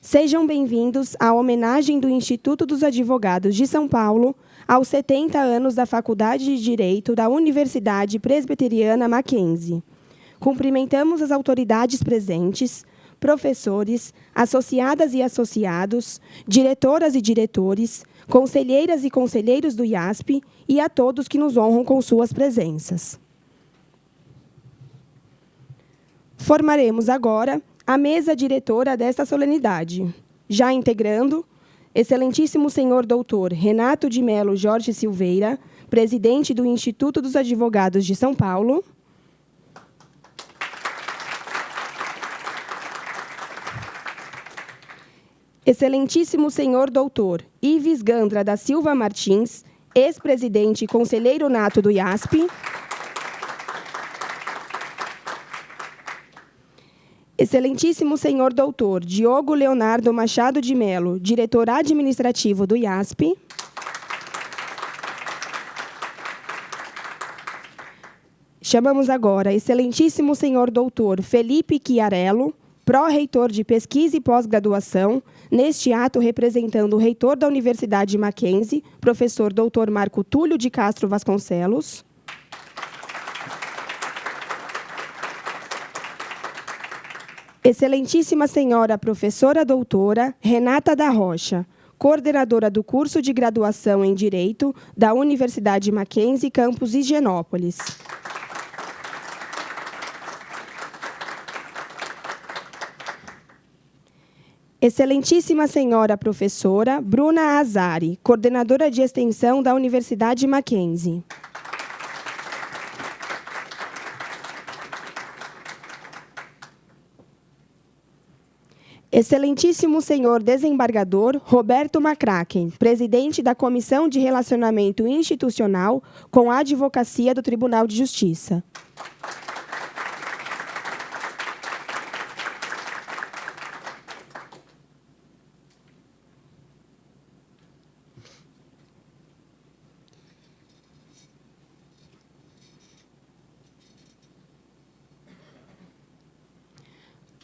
Sejam bem-vindos à homenagem do Instituto dos Advogados de São Paulo aos 70 anos da Faculdade de Direito da Universidade Presbiteriana Mackenzie. Cumprimentamos as autoridades presentes, professores, associadas e associados, diretoras e diretores, conselheiras e conselheiros do IASP e a todos que nos honram com suas presenças. Formaremos agora a mesa diretora desta solenidade, já integrando Excelentíssimo Senhor Doutor Renato de Melo Jorge Silveira, presidente do Instituto dos Advogados de São Paulo. Excelentíssimo Senhor Doutor Ives Gandra da Silva Martins, ex-presidente e conselheiro nato do IASP. Excelentíssimo Senhor Doutor Diogo Leonardo Machado de Melo, diretor administrativo do IASP. Chamamos agora Excelentíssimo Senhor Doutor Felipe Chiarello, pró-reitor de Pesquisa e Pós-Graduação, neste ato representando o reitor da Universidade Mackenzie, professor Dr. Marco Túlio de Castro Vasconcelos. Excelentíssima Senhora Professora Doutora Renata da Rocha, coordenadora do curso de graduação em Direito da Universidade Mackenzie, campus Higienópolis. Excelentíssima Senhora Professora Bruna Azari, coordenadora de extensão da Universidade Mackenzie. Excelentíssimo Senhor Desembargador Roberto Macraken, presidente da Comissão de Relacionamento Institucional com a Advocacia do Tribunal de Justiça.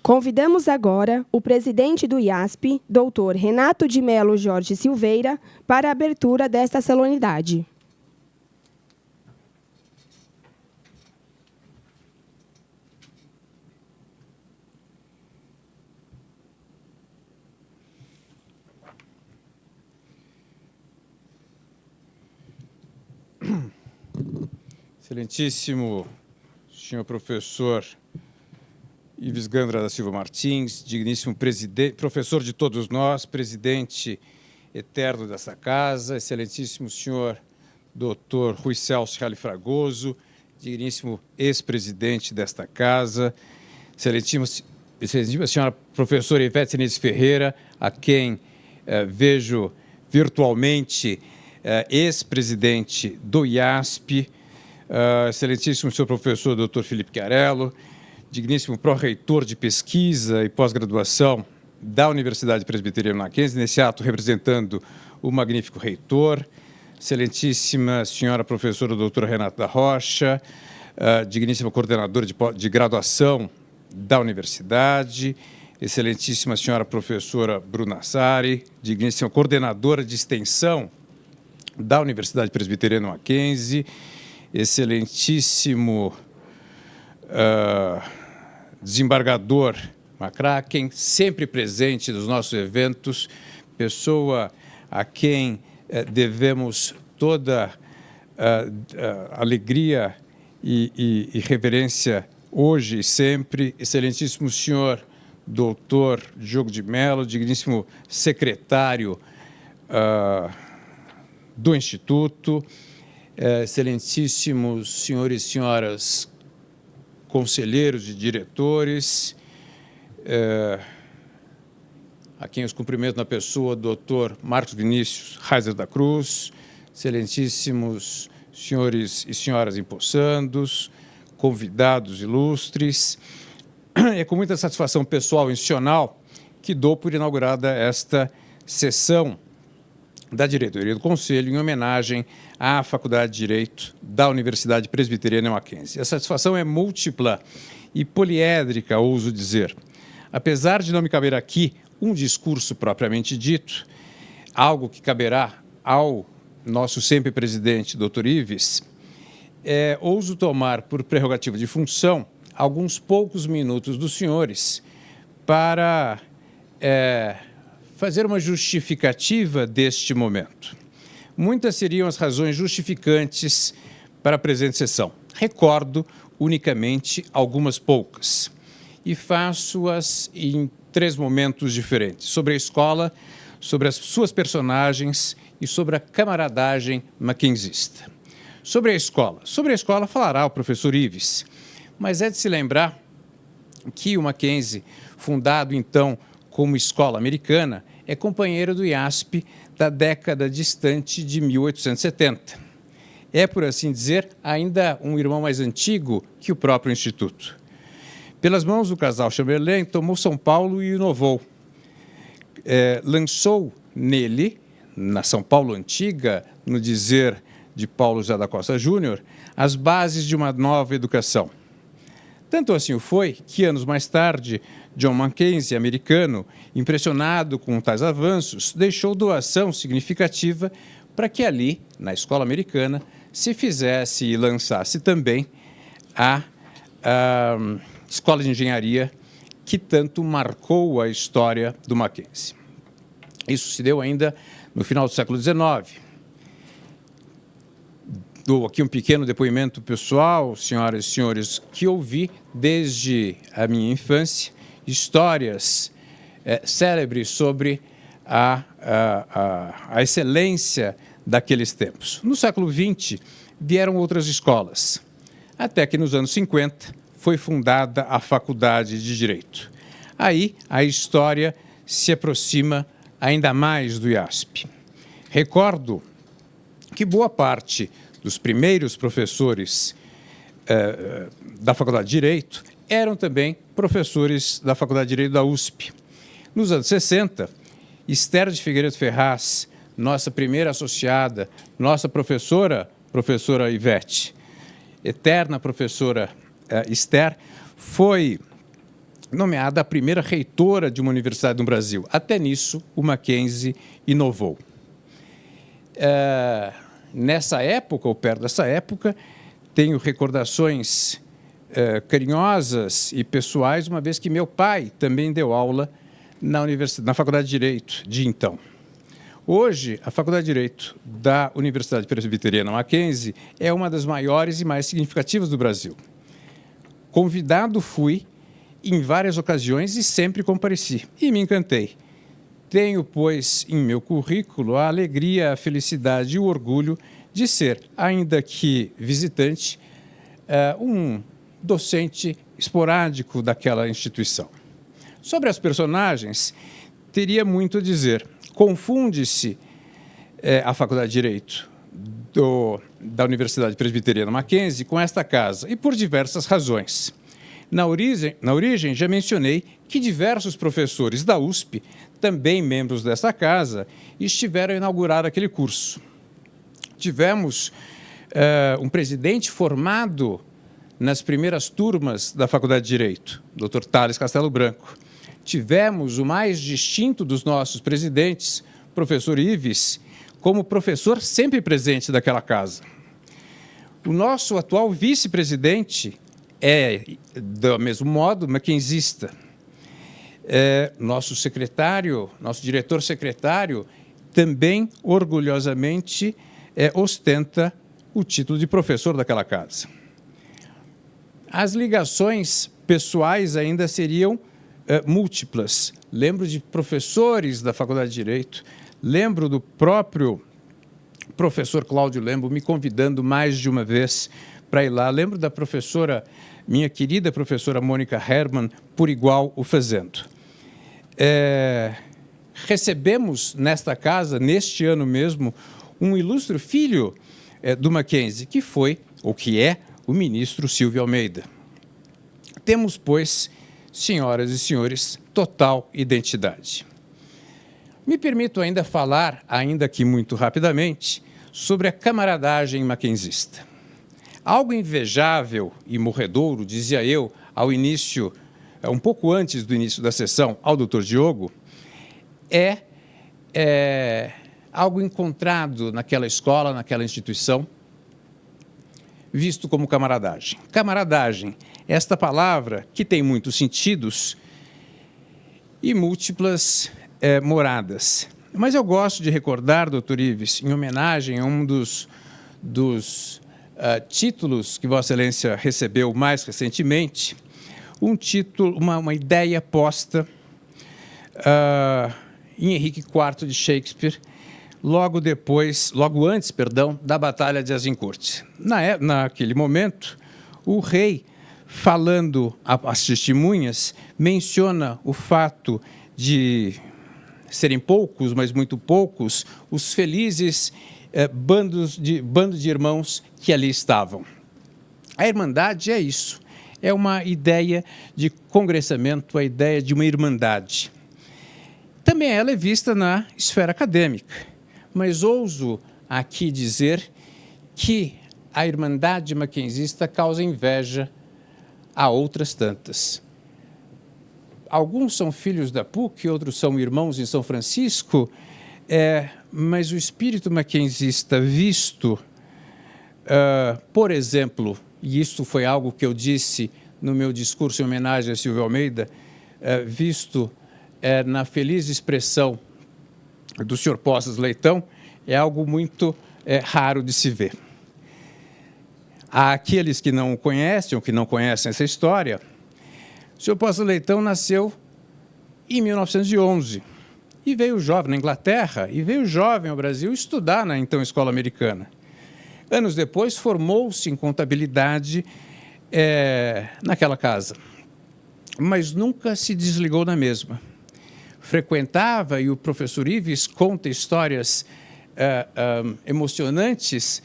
Convidamos agora o presidente do IASP, doutor Renato de Melo Jorge Silveira, para a abertura desta solenidade. Excelentíssimo senhor professor Ives Gandra da Silva Martins, digníssimo professor de todos nós, presidente eterno dessa casa, excelentíssimo senhor doutor Rui Celso Reale Fragoso, digníssimo ex-presidente desta casa, excelentíssima senhora professora Ivete Nise Ferreira, a quem vejo virtualmente ex-presidente do IASP, excelentíssimo senhor professor doutor Felipe Chiarello, digníssimo pró-reitor de pesquisa e pós-graduação da Universidade Presbiteriana Mackenzie, nesse ato representando o magnífico reitor, excelentíssima senhora professora doutora Renata da Rocha, digníssima coordenadora de graduação da universidade, excelentíssima senhora professora Bruna Azari, digníssima coordenadora de extensão da Universidade Presbiteriana Mackenzie, excelentíssimo desembargador Macraken, sempre presente nos nossos eventos, pessoa a quem devemos toda alegria e reverência hoje e sempre, excelentíssimo senhor doutor Diogo de Melo, digníssimo secretário do Instituto, excelentíssimos senhores e senhoras conselheiros e diretores, a quem os cumprimento na pessoa do Dr. Marcos Vinícius Reiser da Cruz, excelentíssimos senhores e senhoras empossandos, convidados ilustres. É com muita satisfação pessoal e institucional que dou por inaugurada esta sessão da diretoria do Conselho em homenagem à Faculdade de Direito da Universidade Presbiteriana Mackenzie. A satisfação é múltipla e poliédrica, ouso dizer. Apesar de não me caber aqui um discurso propriamente dito, algo que caberá ao nosso sempre presidente, Dr. Ives, ouso tomar por prerrogativa de função alguns poucos minutos dos senhores para fazer uma justificativa deste momento. Muitas seriam as razões justificantes para a presente sessão. Recordo unicamente algumas poucas e faço-as em 3 momentos diferentes: sobre a escola, sobre as suas personagens e sobre a camaradagem mackenzista. Sobre a escola falará o professor Ives, mas é de se lembrar que o Mackenzie, fundado então como escola americana, é companheiro do IASP da década distante de 1870. É, por assim dizer, ainda um irmão mais antigo que o próprio Instituto. Pelas mãos do casal Chamberlain, tomou São Paulo e inovou. Lançou nele, na São Paulo antiga, no dizer de Paulo José da Costa Júnior, as bases de uma nova educação. Tanto assim o foi que, anos mais tarde, John Mackenzie, americano, impressionado com tais avanços, deixou doação significativa para que ali, na escola americana, se fizesse e lançasse também a escola de engenharia que tanto marcou a história do Mackenzie. Isso se deu ainda no final do século XIX. Dou aqui um pequeno depoimento pessoal, senhoras e senhores, que ouvi desde a minha infância histórias célebres sobre a excelência daqueles tempos. No século XX, vieram outras escolas, até que nos anos 50 foi fundada a Faculdade de Direito. Aí a história se aproxima ainda mais do IASP. Recordo que boa parte dos primeiros professores da Faculdade de Direito eram também professores da Faculdade de Direito da USP. Nos anos 60, Esther de Figueiredo Ferraz, nossa primeira associada, nossa professora Ivete, eterna professora Esther, foi nomeada a primeira reitora de uma universidade no Brasil. Até nisso, o Mackenzie inovou. Nessa época, ou perto dessa época, tenho recordações carinhosas e pessoais, uma vez que meu pai também deu aula na Faculdade de Direito de então. Hoje, a Faculdade de Direito da Universidade Presbiteriana Mackenzie é uma das maiores e mais significativas do Brasil. Convidado fui em várias ocasiões e sempre compareci, e me encantei. Tenho, pois, em meu currículo a alegria, a felicidade e o orgulho de ser, ainda que visitante, um docente esporádico daquela instituição. Sobre as personagens, teria muito a dizer. Confunde-se a Faculdade de Direito da Universidade Presbiteriana Mackenzie com esta casa, e por diversas razões. Na origem, já mencionei que diversos professores da USP, também membros dessa casa, estiveram a inaugurar aquele curso. Tivemos um presidente formado nas primeiras turmas da Faculdade de Direito, Dr. Thales Castelo Branco. Tivemos o mais distinto dos nossos presidentes, professor Ives, como professor sempre presente daquela casa. O nosso atual vice-presidente é, do mesmo modo, mackenzista. Nosso secretário, nosso diretor-secretário, também orgulhosamente ostenta o título de professor daquela casa. As ligações pessoais ainda seriam múltiplas. Lembro de professores da Faculdade de Direito, lembro do próprio professor Cláudio Lembo me convidando mais de uma vez para ir lá. Lembro da professora, minha querida professora Mônica Hermann, por igual o fazendo. Recebemos nesta casa, neste ano mesmo, um ilustre filho do Mackenzie, que foi, ou que é, o ministro Silvio Almeida. Temos, pois, senhoras e senhores, total identidade. Me permito ainda falar, ainda que muito rapidamente, sobre a camaradagem mackenzista. Algo invejável e morredouro, dizia eu, ao início, um pouco antes do início da sessão, ao doutor Diogo, é algo encontrado naquela escola, naquela instituição, visto como camaradagem. Camaradagem, esta palavra que tem muitos sentidos e múltiplas moradas. Mas eu gosto de recordar, doutor Ives, em homenagem a um dos títulos que Vossa Excelência recebeu mais recentemente, um título, uma ideia posta em Henrique IV de Shakespeare, logo antes, da Batalha de Azincourt. Naquele momento, o rei, falando às testemunhas, menciona o fato de serem poucos, mas muito poucos, os felizes bando de irmãos que ali estavam. A Irmandade é isso, é uma ideia de congressamento, a ideia de uma irmandade. Também ela é vista na esfera acadêmica, mas ouso aqui dizer que a Irmandade Mackenzista causa inveja a outras tantas. Alguns são filhos da PUC, outros são irmãos em São Francisco, mas o espírito mackenzista visto, por exemplo, e isso foi algo que eu disse no meu discurso em homenagem a Silvio Almeida, visto na feliz expressão do senhor Poças Leitão, é algo muito raro de se ver. Há aqueles que não conhecem ou que não conhecem essa história. O senhor Poças Leitão nasceu em 1911 e veio jovem na Inglaterra e veio jovem ao Brasil estudar na então escola americana. Anos depois, formou-se em contabilidade naquela casa, mas nunca se desligou da mesma. Frequentava, e o professor Ives conta histórias emocionantes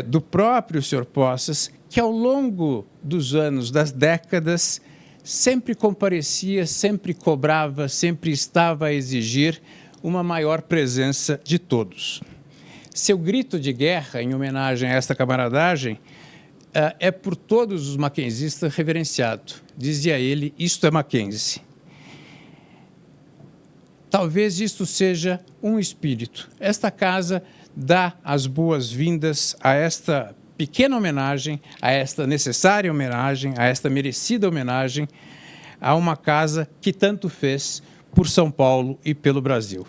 do próprio Sr. Poças, que ao longo dos anos, das décadas, sempre comparecia, sempre cobrava, sempre estava a exigir uma maior presença de todos. Seu grito de guerra, em homenagem a esta camaradagem, é por todos os mackenzistas reverenciado. Dizia ele, isto é Mackenzie. Talvez isto seja um espírito. Esta casa dá as boas-vindas a esta pequena homenagem, a esta necessária homenagem, a esta merecida homenagem a uma casa que tanto fez por São Paulo e pelo Brasil.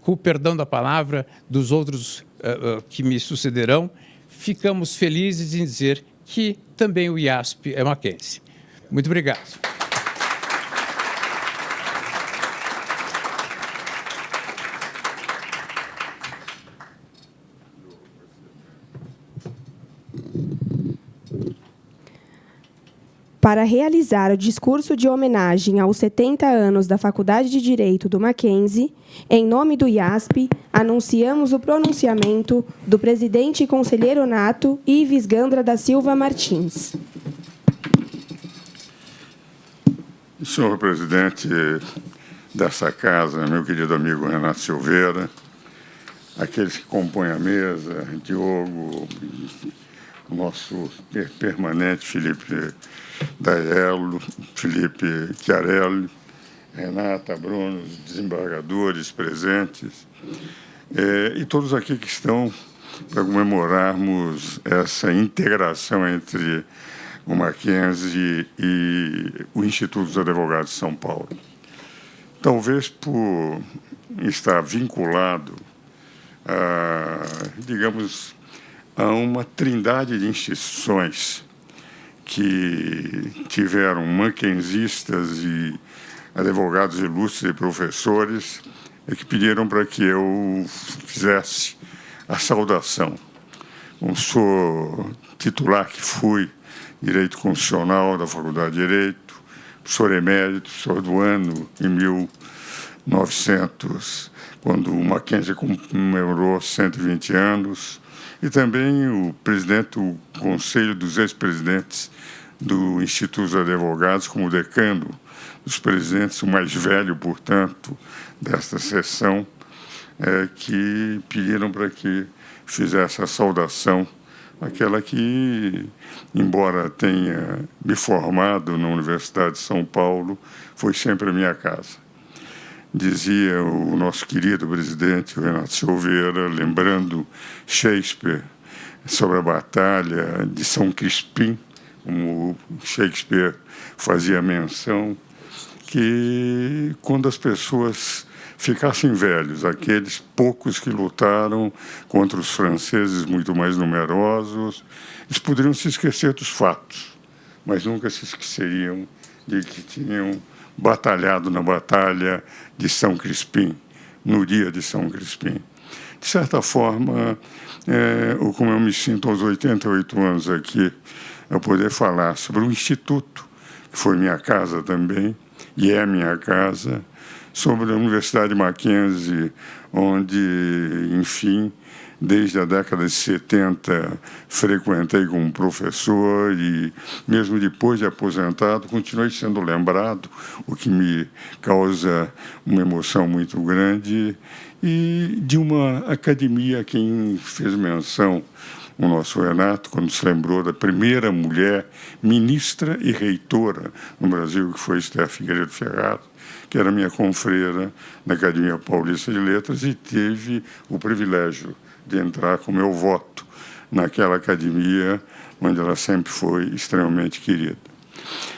Com o perdão da palavra dos outros que me sucederão, ficamos felizes em dizer que também o IASP é Mackenzie. Muito obrigado. Para realizar o discurso de homenagem aos 70 anos da Faculdade de Direito do Mackenzie, em nome do IASP, anunciamos o pronunciamento do presidente e conselheiro nato Ives Gandra da Silva Martins. Senhor presidente dessa casa, meu querido amigo Renato Silveira, aqueles que compõem a mesa, Diogo, o nosso permanente Felipe Daiello, Felipe Chiarelli, Renata, Bruno, os desembargadores presentes, e todos aqui que estão para comemorarmos essa integração entre o Mackenzie e o Instituto dos Advogados de São Paulo. Talvez por estar vinculado digamos, a uma trindade de instituições que tiveram mackenzistas e advogados ilustres e professores e que pediram para que eu fizesse a saudação. Como sou titular que fui, Direito Constitucional da Faculdade de Direito, professor emérito, professor do ano em 1900, quando o Mackenzie comemorou 120 anos, e também o presidente do Conselho dos Ex-Presidentes do Instituto dos Advogados, como decano dos presidentes, o mais velho, portanto, desta sessão, que pediram para que fizesse a saudação, aquela que, embora tenha me formado na Universidade de São Paulo, foi sempre a minha casa. dizia o nosso querido presidente Renato Silveira, lembrando Shakespeare sobre a batalha de São Crispim, como Shakespeare fazia menção, que quando as pessoas ficassem velhos, aqueles poucos que lutaram contra os franceses muito mais numerosos, eles poderiam se esquecer dos fatos, mas nunca se esqueceriam de que tinham batalhado na batalha de São Crispim, no dia de São Crispim. De certa forma, como eu me sinto aos 88 anos aqui, a poder falar sobre um instituto, que foi minha casa também, e é minha casa, sobre a Universidade Mackenzie, onde, enfim, desde a década de 70, frequentei como professor e, mesmo depois de aposentado, continuei sendo lembrado, o que me causa uma emoção muito grande, e de uma academia a quem fez menção o nosso Renato, quando se lembrou da primeira mulher ministra e reitora no Brasil, que foi Esther Figueiredo Ferraro, que era minha confreira na Academia Paulista de Letras e teve o privilégio de entrar com meu voto naquela academia, onde ela sempre foi extremamente querida.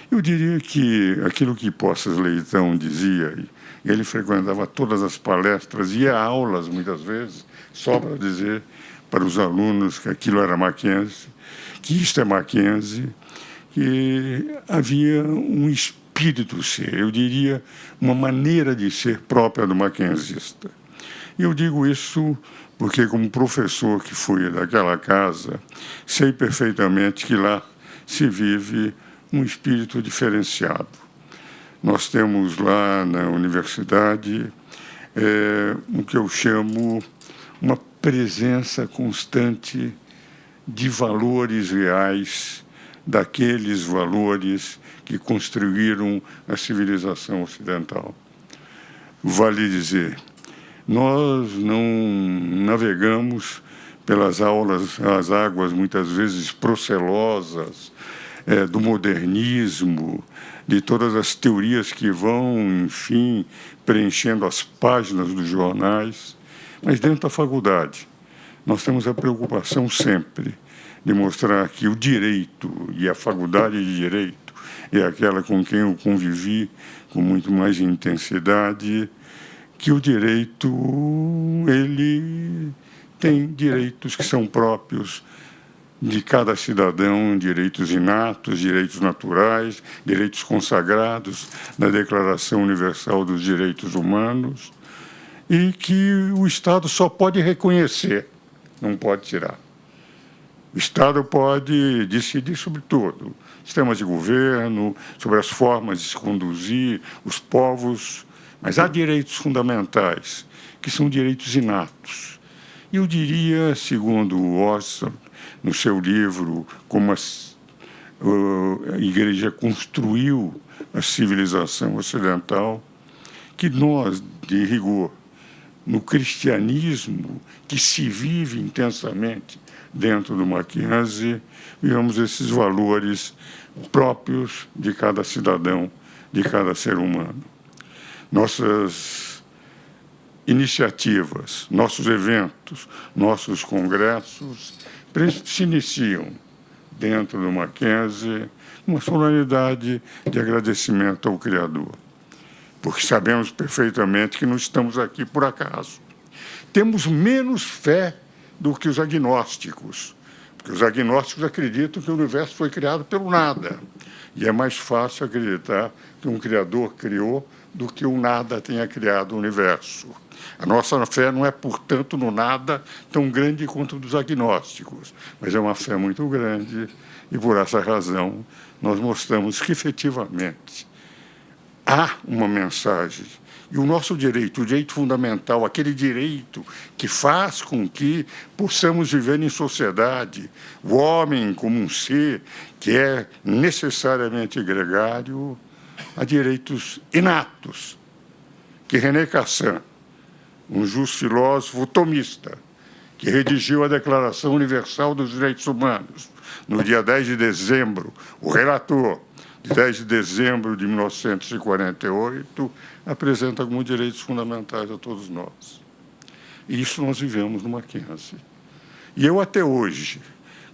Eu diria que aquilo que Poças Leitão dizia, ele frequentava todas as palestras, ia a aulas muitas vezes, só para dizer para os alunos que aquilo era Mackenzie, que isto é Mackenzie, que havia um espírito ser, eu diria, uma maneira de ser própria do mackenzista. E eu digo isso porque, como professor que fui daquela casa, sei perfeitamente que lá se vive um espírito diferenciado. Nós temos lá na universidade o que eu chamo uma presença constante de valores reais, daqueles valores que construíram a civilização ocidental. Vale dizer, nós não navegamos pelas as águas muitas vezes procelosas do modernismo, de todas as teorias que vão, enfim, preenchendo as páginas dos jornais, mas dentro da faculdade nós temos a preocupação sempre de mostrar que o direito e a faculdade de direito é aquela com quem eu convivi com muito mais intensidade, que o direito, ele tem direitos que são próprios de cada cidadão, direitos inatos, direitos naturais, direitos consagrados na Declaração Universal dos Direitos Humanos, e que o Estado só pode reconhecer, não pode tirar. O Estado pode decidir sobre tudo, sistemas de governo, sobre as formas de se conduzir os povos, mas há direitos fundamentais, que são direitos inatos. E eu diria, segundo o Orson, no seu livro, como a Igreja construiu a civilização ocidental, que nós, de rigor, no cristianismo, que se vive intensamente dentro do Mackenzie, vivemos esses valores próprios de cada cidadão, de cada ser humano. Nossas iniciativas, nossos eventos, nossos congressos se iniciam dentro do Mackenzie uma solenidade de agradecimento ao Criador, porque sabemos perfeitamente que não estamos aqui por acaso. Temos menos fé do que os agnósticos, porque os agnósticos acreditam que o universo foi criado pelo nada, e é mais fácil acreditar que um Criador criou do que o nada tenha criado o universo. A nossa fé não é, portanto, no nada tão grande quanto a dos agnósticos, mas é uma fé muito grande, e por essa razão nós mostramos que, efetivamente, há uma mensagem. E o nosso direito, o direito fundamental, aquele direito que faz com que possamos viver em sociedade, o homem como um ser que é necessariamente gregário, há direitos inatos, que René Cassin, um justo filósofo tomista, que redigiu a Declaração Universal dos Direitos Humanos, no dia 10 de dezembro, o relator de 10 de dezembro de 1948, apresenta alguns direitos fundamentais a todos nós. E isso nós vivemos no Mackenzie. E eu, até hoje,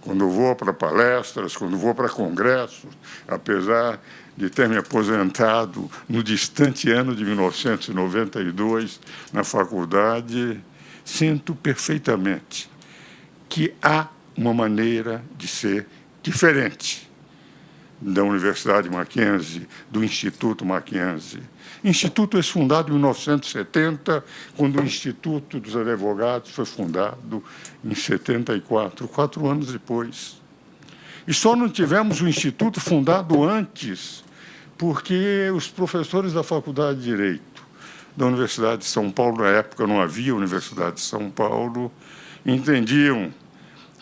quando eu vou para palestras, quando vou para congressos, apesar de ter me aposentado no distante ano de 1992 na faculdade, sinto perfeitamente que há uma maneira de ser diferente da Universidade Mackenzie, do Instituto Mackenzie. O Instituto é fundado em 1970, quando o Instituto dos Advogados foi fundado em 74, 4 anos depois. E só não tivemos o Instituto fundado antes, porque os professores da Faculdade de Direito da Universidade de São Paulo, na época não havia Universidade de São Paulo, entendiam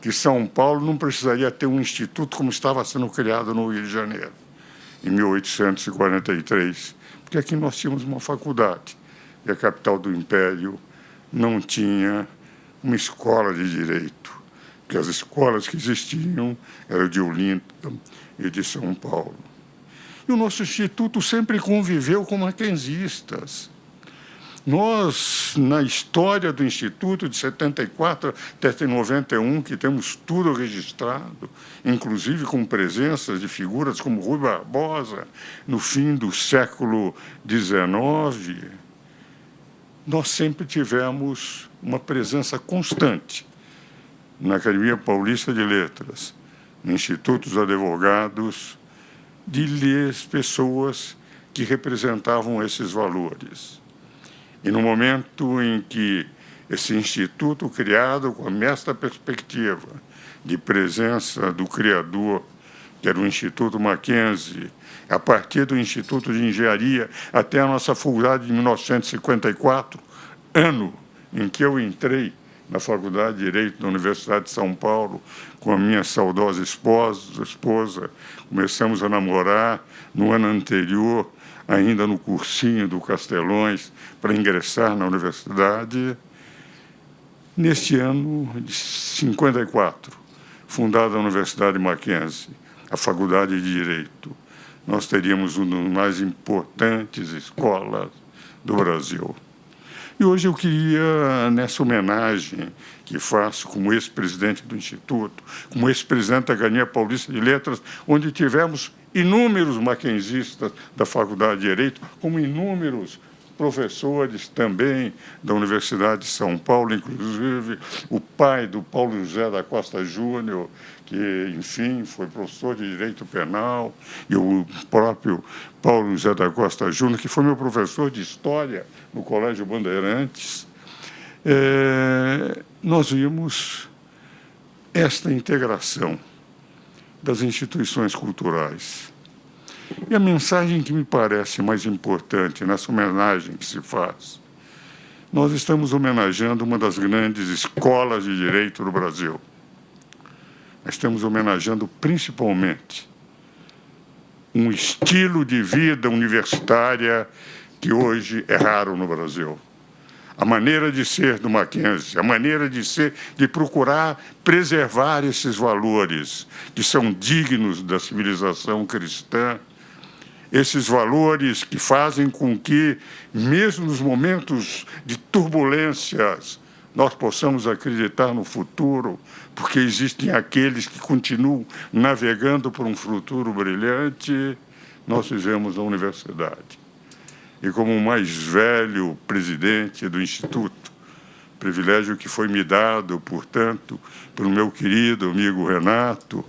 que São Paulo não precisaria ter um instituto como estava sendo criado no Rio de Janeiro, em 1843, porque aqui nós tínhamos uma faculdade, e a capital do Império não tinha uma escola de direito, porque as escolas que existiam eram de Olinda e de São Paulo. E o nosso instituto sempre conviveu com mackenzistas. Nós, na história do Instituto, de 74 até 91, que temos tudo registrado, inclusive com presenças de figuras como Rui Barbosa, no fim do século XIX, nós sempre tivemos uma presença constante na Academia Paulista de Letras, no Instituto dos Advogados, de pessoas que representavam esses valores. E no momento em que esse instituto, criado com esta perspectiva de presença do criador, que era o Instituto Mackenzie, a partir do Instituto de Engenharia até a nossa faculdade de 1954, ano em que eu entrei na Faculdade de Direito da Universidade de São Paulo, com a minha saudosa esposa, começamos a namorar no ano anterior, ainda no cursinho do Castelões, para ingressar na universidade. Neste ano de 54, fundada a Universidade Mackenzie, a Faculdade de Direito, nós teríamos uma das mais importantes escolas do Brasil. E hoje eu queria, nessa homenagem que faço como ex-presidente do Instituto, como ex-presidente da Academia Paulista de Letras, onde tivemos inúmeros mackenzistas da Faculdade de Direito, como inúmeros professores também da Universidade de São Paulo, inclusive o pai do Paulo José da Costa Júnior, que, enfim, foi professor de Direito Penal, e o próprio Paulo José da Costa Júnior, que foi meu professor de História no Colégio Bandeirantes. Nós vimos esta integração das instituições culturais. E a mensagem que me parece mais importante nessa homenagem que se faz, nós estamos homenageando uma das grandes escolas de direito do Brasil. Nós estamos homenageando principalmente um estilo de vida universitária que hoje é raro no Brasil. A maneira de ser do Mackenzie, a maneira de ser, de procurar preservar esses valores que são dignos da civilização cristã, esses valores que fazem com que, mesmo nos momentos de turbulências, nós possamos acreditar no futuro, porque existem aqueles que continuam navegando por um futuro brilhante. Nós vivemos na universidade. E como o mais velho presidente do Instituto, privilégio que foi me dado, portanto, pelo meu querido amigo Renato,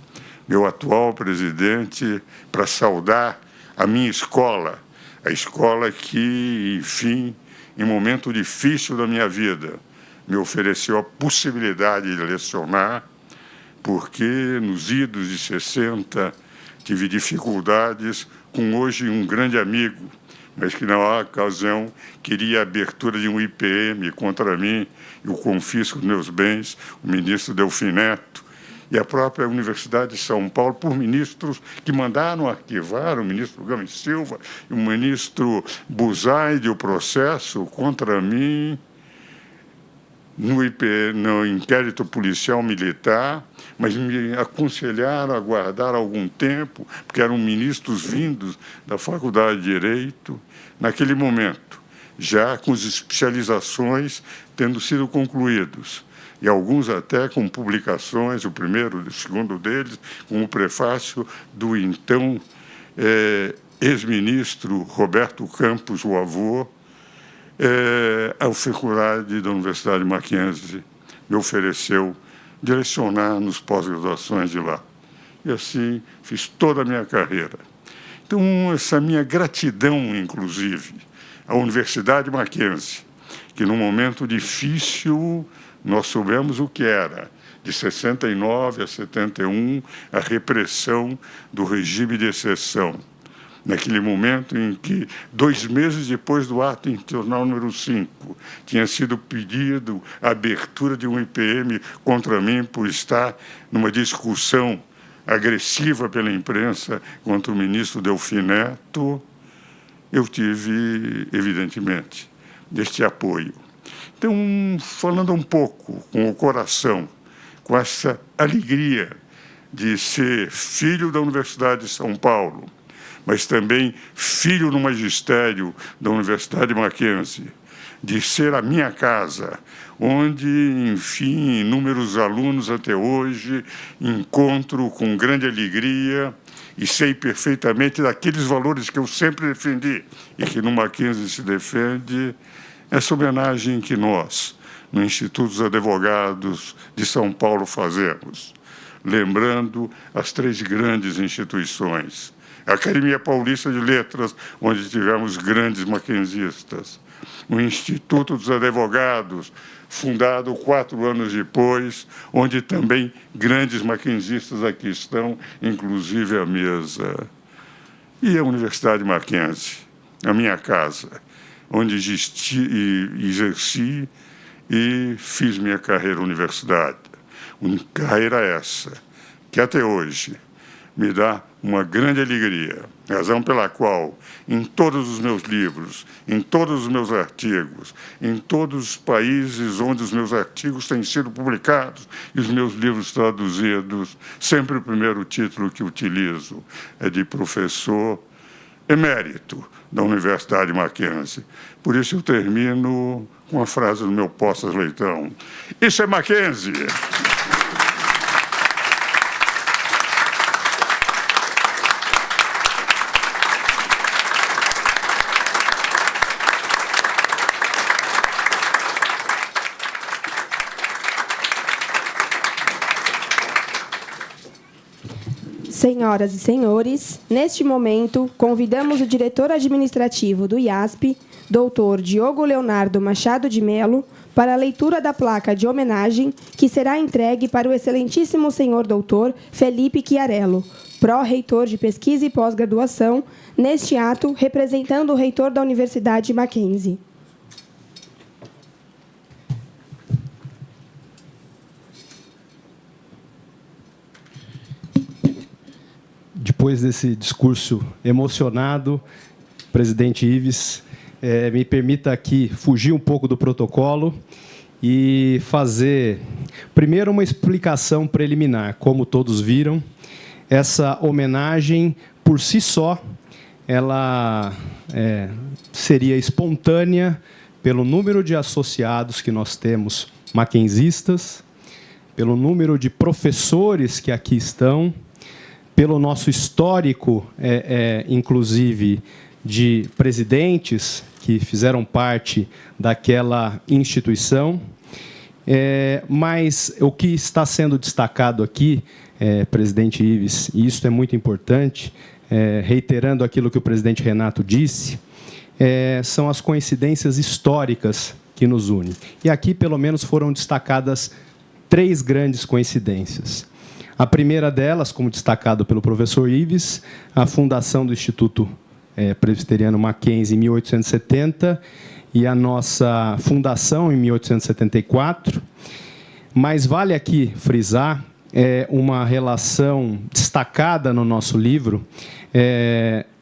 meu atual presidente, para saudar a minha escola, a escola que, enfim, em momento difícil da minha vida, me ofereceu a possibilidade de lecionar, porque nos idos de 60 tive dificuldades com hoje um grande amigo, mas que na ocasião queria a abertura de um IPM contra mim e o confisco dos meus bens, o ministro Delfim Neto, e a própria Universidade de São Paulo, por ministros que mandaram arquivar, o ministro Gomes Silva e o ministro Buzaide, o processo contra mim. no inquérito policial militar, mas me aconselharam a aguardar algum tempo, porque eram ministros vindos da Faculdade de Direito, naquele momento, já com as especializações tendo sido concluídos, e alguns até com publicações, o primeiro, o segundo deles, com o prefácio do então ex-ministro Roberto Campos, o avô, a faculdade da Universidade Mackenzie me ofereceu direcionar nos pós-graduações de lá. E assim fiz toda a minha carreira. Então, essa minha gratidão, inclusive, à Universidade Mackenzie, que num momento difícil nós soubemos o que era, de 69 a 71, a repressão do regime de exceção. Naquele momento em que, 2 meses depois do ato institucional número 5, tinha sido pedido a abertura de um IPM contra mim por estar numa discussão agressiva pela imprensa contra o ministro Delfim Neto, eu tive, evidentemente, este apoio. Então, falando um pouco com o coração, com essa alegria de ser filho da Universidade de São Paulo, mas também filho no magistério da Universidade Mackenzie, de ser a minha casa, onde, enfim, inúmeros alunos até hoje encontro com grande alegria e sei perfeitamente daqueles valores que eu sempre defendi e que no Mackenzie se defende, essa homenagem que nós, no Instituto dos Advogados de São Paulo, fazemos, lembrando as 3 grandes instituições. A Academia Paulista de Letras, onde tivemos grandes mackenzistas. O Instituto dos Advogados, fundado 4 anos depois, onde também grandes mackenzistas aqui estão, inclusive à mesa. E a Universidade Mackenzie, a minha casa, onde exerci e fiz minha carreira universitária. Carreira essa, que até hoje me dá uma grande alegria, razão pela qual, em todos os meus livros, em todos os meus artigos, em todos os países onde os meus artigos têm sido publicados e os meus livros traduzidos, sempre o primeiro título que utilizo é de professor emérito da Universidade Mackenzie. Por isso eu termino com a frase do meu Postas Leitão. Isso é Mackenzie! Senhoras e senhores, neste momento, convidamos o diretor administrativo do IASP, doutor Diogo Leonardo Machado de Melo, para a leitura da placa de homenagem que será entregue para o excelentíssimo senhor doutor Felipe Chiarello, pró-reitor de pesquisa e pós-graduação, neste ato representando o reitor da Universidade Mackenzie. Depois desse discurso emocionado, presidente Ives, me permita aqui fugir um pouco do protocolo e fazer, primeiro, uma explicação preliminar. Como todos viram, essa homenagem, por si só, ela seria espontânea pelo número de associados que nós temos mackenzistas, pelo número de professores que aqui estão, pelo nosso histórico, inclusive, de presidentes que fizeram parte daquela instituição. Mas o que está sendo destacado aqui, presidente Ives, e isso é muito importante, reiterando aquilo que o presidente Renato disse, são as coincidências históricas que nos unem. E aqui, pelo menos, foram destacadas 3 grandes coincidências. A primeira delas, como destacado pelo professor Ives, a fundação do Instituto Presbiteriano Mackenzie em 1870 e a nossa fundação em 1874. Mas vale aqui frisar uma relação destacada no nosso livro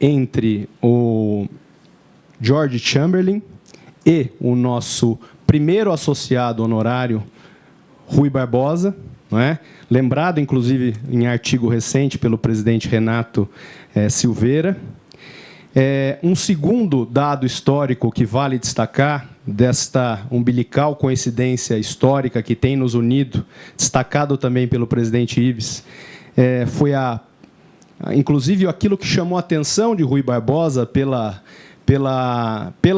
entre o George Chamberlain e o nosso primeiro associado honorário, Rui Barbosa, não é? Lembrado, inclusive, em artigo recente pelo presidente Renato Silveira. Um segundo dado histórico que vale destacar, desta umbilical coincidência histórica que tem nos unido, destacado também pelo presidente Ives, foi inclusive aquilo que chamou a atenção de Rui Barbosa pela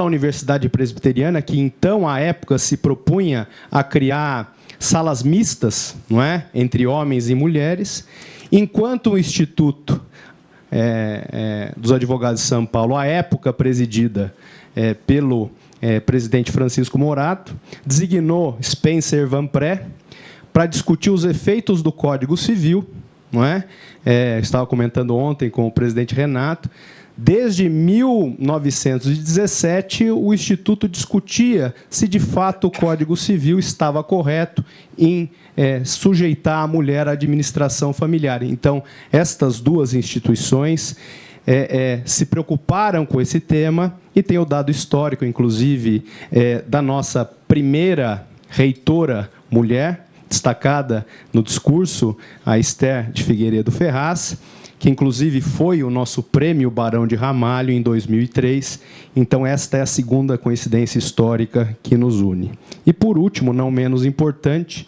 Universidade Presbiteriana, que então, à época, se propunha a criar salas mistas, não é, entre homens e mulheres, enquanto o Instituto dos Advogados de São Paulo, à época presidida pelo presidente Francisco Morato, designou Spencer Van Pré para discutir os efeitos do Código Civil, não é? Estava comentando ontem com o presidente Renato. Desde 1917, o Instituto discutia se, de fato, o Código Civil estava correto em sujeitar a mulher à administração familiar. Então, estas duas instituições se preocuparam com esse tema, e tem o dado histórico, inclusive, da nossa primeira reitora mulher, destacada no discurso, a Esther de Figueiredo Ferraz, que, inclusive, foi o nosso prêmio Barão de Ramalho em 2003. Então, esta é a segunda coincidência histórica que nos une. E, por último, não menos importante,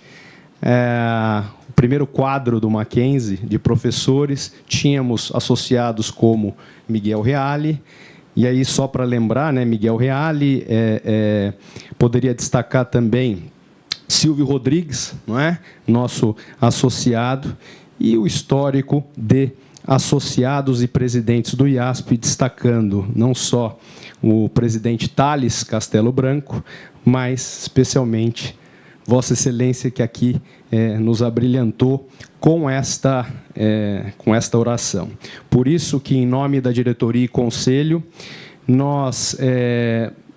o primeiro quadro do Mackenzie, de professores, tínhamos associados como Miguel Reale. E aí, só para lembrar, né, Miguel Reale, poderia destacar também Silvio Rodrigues, não é? Nosso associado, e o histórico de associados e presidentes do IASP, destacando não só o presidente Thales Castelo Branco, mas, especialmente, Vossa Excelência, que aqui nos abrilhantou com esta oração. Por isso que, em nome da diretoria e conselho, nós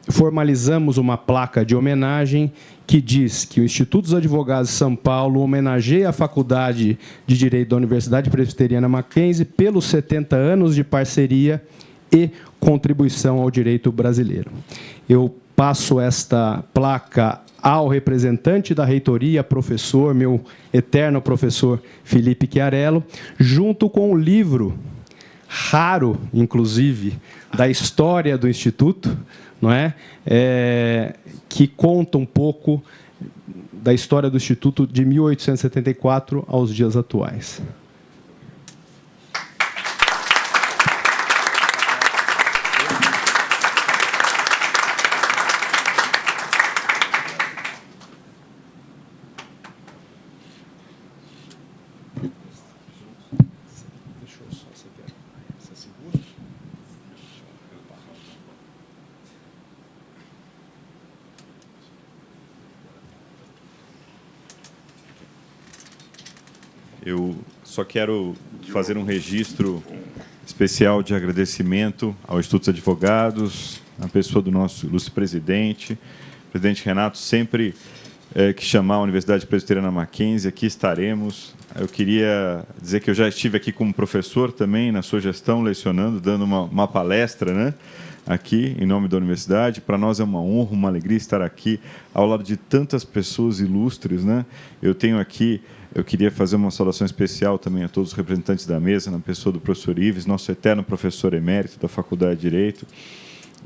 formalizamos uma placa de homenagem que diz que o Instituto dos Advogados de São Paulo homenageia a Faculdade de Direito da Universidade Presbiteriana Mackenzie pelos 70 anos de parceria e contribuição ao direito brasileiro. Eu passo esta placa ao representante da reitoria, professor, meu eterno professor Felipe Chiarello, junto com o livro raro, inclusive, da história do Instituto, não é? Que conta um pouco da história do Instituto de 1874 aos dias atuais. Eu só quero fazer um registro especial de agradecimento ao Instituto dos Advogados, à pessoa do nosso ilustre presidente Renato, sempre que chamar a Universidade Presbiteriana Mackenzie, aqui estaremos. Eu queria dizer que eu já estive aqui como professor também, na sua gestão, lecionando, dando uma palestra, né, aqui, em nome da universidade. Para nós é uma honra, uma alegria estar aqui, ao lado de tantas pessoas ilustres, né? Eu queria fazer uma saudação especial também a todos os representantes da mesa, na pessoa do professor Ives, nosso eterno professor emérito da Faculdade de Direito.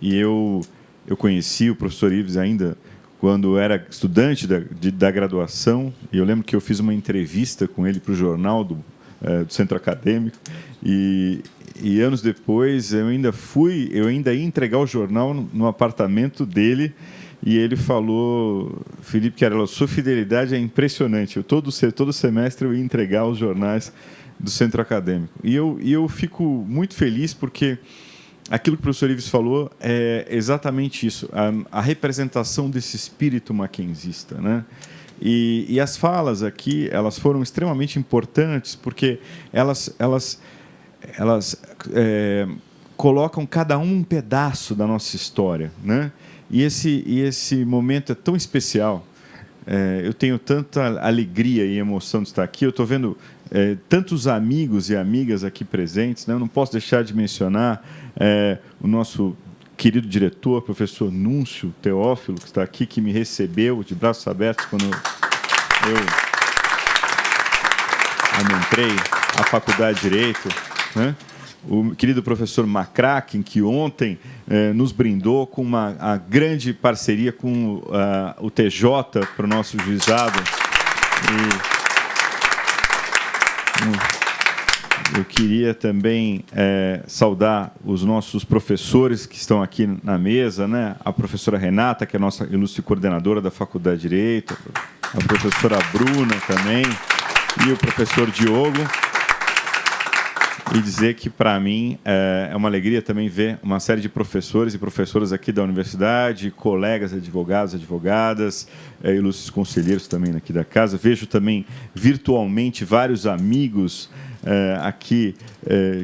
E eu conheci o professor Ives ainda quando era estudante da graduação, e eu lembro que eu fiz uma entrevista com ele para o jornal do Centro Acadêmico, e anos depois eu ainda ia entregar o jornal no apartamento dele. E ele falou: Felipe Chiarello, sua fidelidade é impressionante. Todo semestre eu ia entregar os jornais do Centro Acadêmico. E eu fico muito feliz porque aquilo que o professor Ives falou é exatamente isso, a representação desse espírito mackenzista, né? E as falas aqui, elas foram extremamente importantes porque elas colocam cada um pedaço da nossa história, né? E esse momento é tão especial. Eu tenho tanta alegria e emoção de estar aqui. Eu estou vendo tantos amigos e amigas aqui presentes, né? Eu não posso deixar de mencionar o nosso querido diretor, professor Núncio Teófilo, que está aqui, que me recebeu de braços abertos quando eu entrei à Faculdade de Direito, né? O querido professor Macracken, que ontem nos brindou com a grande parceria com o TJ para o nosso juizado. Eu queria também saudar os nossos professores que estão aqui na mesa, né? A professora Renata, que é a nossa ilustre coordenadora da Faculdade de Direito, a professora Bruna também, e o professor Diogo. E dizer que, para mim, é uma alegria também ver uma série de professores e professoras aqui da universidade, colegas advogados, advogadas, ilustres conselheiros também aqui da casa. Vejo também virtualmente vários amigos aqui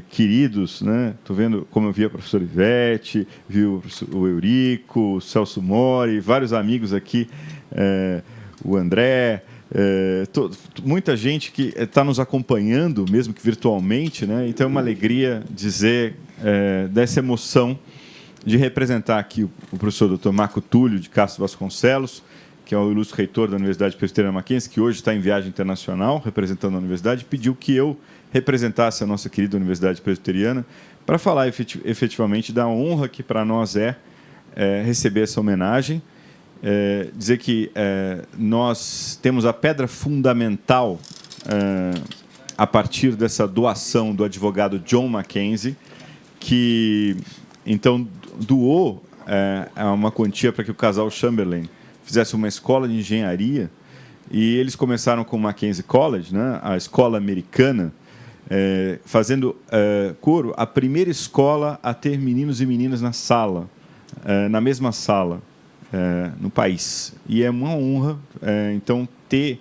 queridos, né? Estou vendo como eu vi a professora Ivete, vi o Eurico, o Celso Mori, vários amigos aqui, o André. Muita gente que está nos acompanhando, mesmo que virtualmente, né? Então é uma alegria dizer dessa emoção de representar aqui o professor Dr. Marco Túlio de Castro Vasconcelos, que é o ilustre reitor da Universidade Presbiteriana Mackenzie, que hoje está em viagem internacional, representando a universidade, pediu que eu representasse a nossa querida Universidade Presbiteriana para falar efetivamente da honra que para nós é receber essa homenagem. Dizer que nós temos a pedra fundamental a partir dessa doação do advogado John Mackenzie, que então doou uma quantia para que o casal Chamberlain fizesse uma escola de engenharia, e eles começaram com o Mackenzie College, né, a escola americana, fazendo coro a primeira escola a ter meninos e meninas na sala, na mesma sala. No país. E é uma honra, então, ter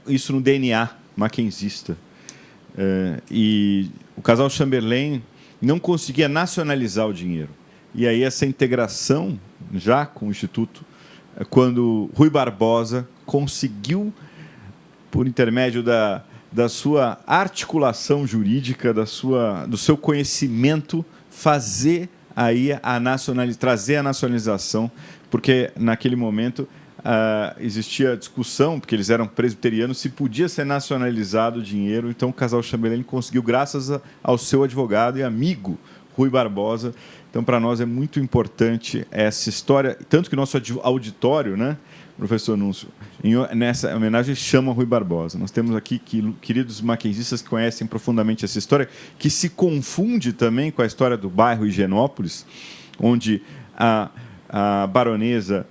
isso no DNA mackenzista. E o casal Chamberlain não conseguia nacionalizar o dinheiro. E aí essa integração, já com o Instituto, quando Rui Barbosa conseguiu, por intermédio da sua articulação jurídica, do seu conhecimento, fazer aí trazer a nacionalização, porque naquele momento existia discussão, porque eles eram presbiterianos, se podia ser nacionalizado o dinheiro. Então o casal Chamberlain conseguiu, graças ao seu advogado e amigo Rui Barbosa. Então, para nós é muito importante essa história, tanto que nosso auditório, né, professor Núncio, nessa homenagem chama Rui Barbosa. Nós temos aqui queridos mackenzistas que conhecem profundamente essa história, que se confunde também com a história do bairro Higienópolis, onde a baronesa,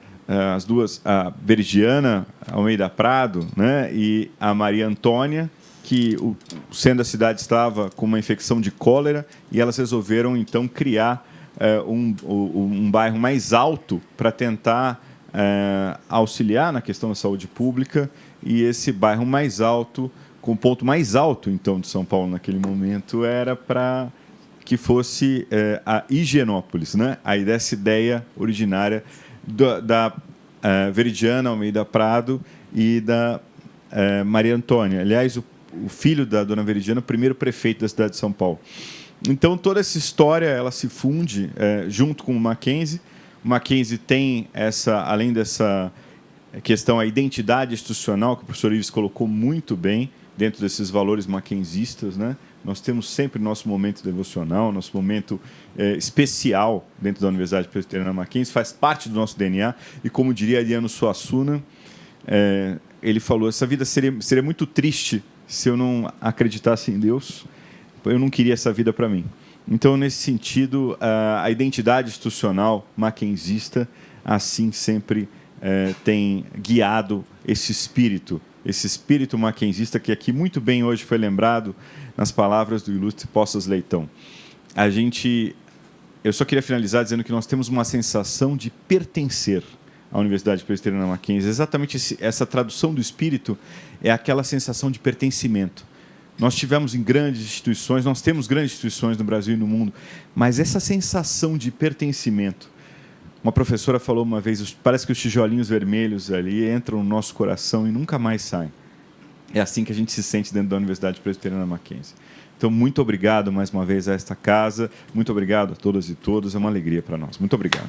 as duas, a Veridiana Almeida Prado, né, e a Maria Antônia, que sendo a cidade estava com uma infecção de cólera, e elas resolveram então criar um bairro mais alto para tentar auxiliar na questão da saúde pública. E esse bairro mais alto, com o ponto mais alto então de São Paulo naquele momento, era para que fosse a Higienópolis, né? Aí dessa ideia originária da Veridiana Almeida Prado e da Maria Antônia. Aliás, o filho da dona Veridiana, o primeiro prefeito da cidade de São Paulo. Então, toda essa história ela se funde junto com o Mackenzie. O Mackenzie tem, além dessa questão, a identidade institucional, que o professor Ives colocou muito bem, dentro desses valores mackenzistas, né? Nós temos sempre nosso momento devocional, nosso momento especial dentro da Universidade Presbiteriana Mackenzie, faz parte do nosso DNA, e como diria Ariano Suassuna, ele falou, essa vida seria muito triste se eu não acreditasse em Deus, eu não queria essa vida para mim. Então, nesse sentido, a identidade institucional mackenzista, assim, sempre tem guiado esse espírito mackenzista, que aqui muito bem hoje foi lembrado nas palavras do ilustre Poças Leitão. Eu só queria finalizar dizendo que nós temos uma sensação de pertencer à Universidade Presbiteriana Mackenzie. Exatamente essa tradução do espírito é aquela sensação de pertencimento. Nós tivemos em grandes instituições, nós temos grandes instituições no Brasil e no mundo, mas essa sensação de pertencimento. Uma professora falou uma vez, parece que os tijolinhos vermelhos ali entram no nosso coração e nunca mais saem. É assim que a gente se sente dentro da Universidade Presbiteriana Mackenzie. Então, muito obrigado mais uma vez a esta casa. Muito obrigado a todas e todos. É uma alegria para nós. Muito obrigado.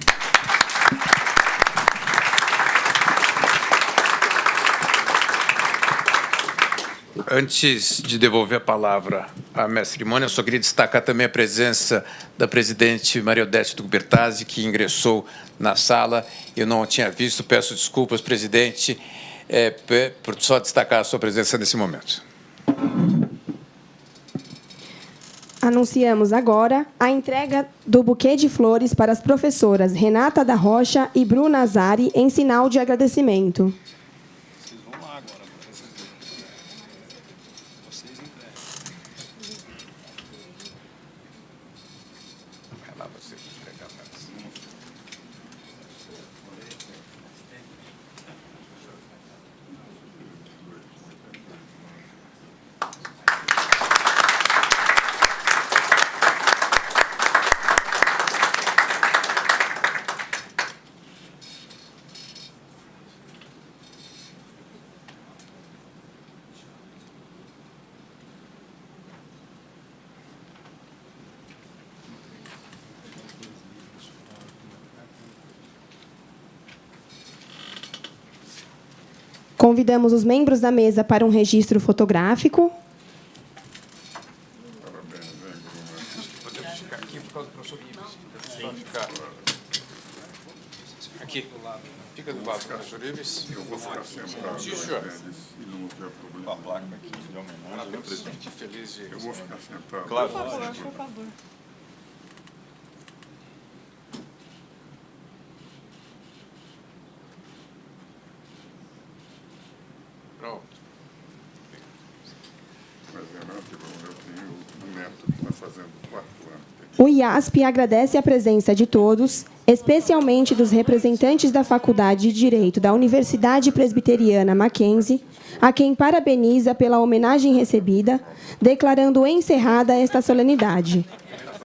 Antes de devolver a palavra à mestre cerimônia, eu só queria destacar também a presença da presidente Maria Odete Tubertazzi, que ingressou na sala. Eu não a tinha visto, peço desculpas, presidente, por só destacar a sua presença nesse momento. Anunciamos agora a entrega do buquê de flores para as professoras Renata da Rocha e Bruna Azari, em sinal de agradecimento. Convidamos os membros da mesa para um registro fotográfico. Podemos ficar aqui por causa do professor Ives. Só ficar aqui. Fica do lado do professor Ives. Eu vou ficar sentado. Sim, senhor. E não ter problema. Com a placa aqui de homenagem, né, presidente? Feliz de... Eu vou ficar sentado. Claro. Por favor. Pronto. Mas, Renato, eu tenho um neto que está fazendo 4 anos. O IASP agradece a presença de todos, especialmente dos representantes da Faculdade de Direito da Universidade Presbiteriana Mackenzie, a quem parabeniza pela homenagem recebida, declarando encerrada esta solenidade.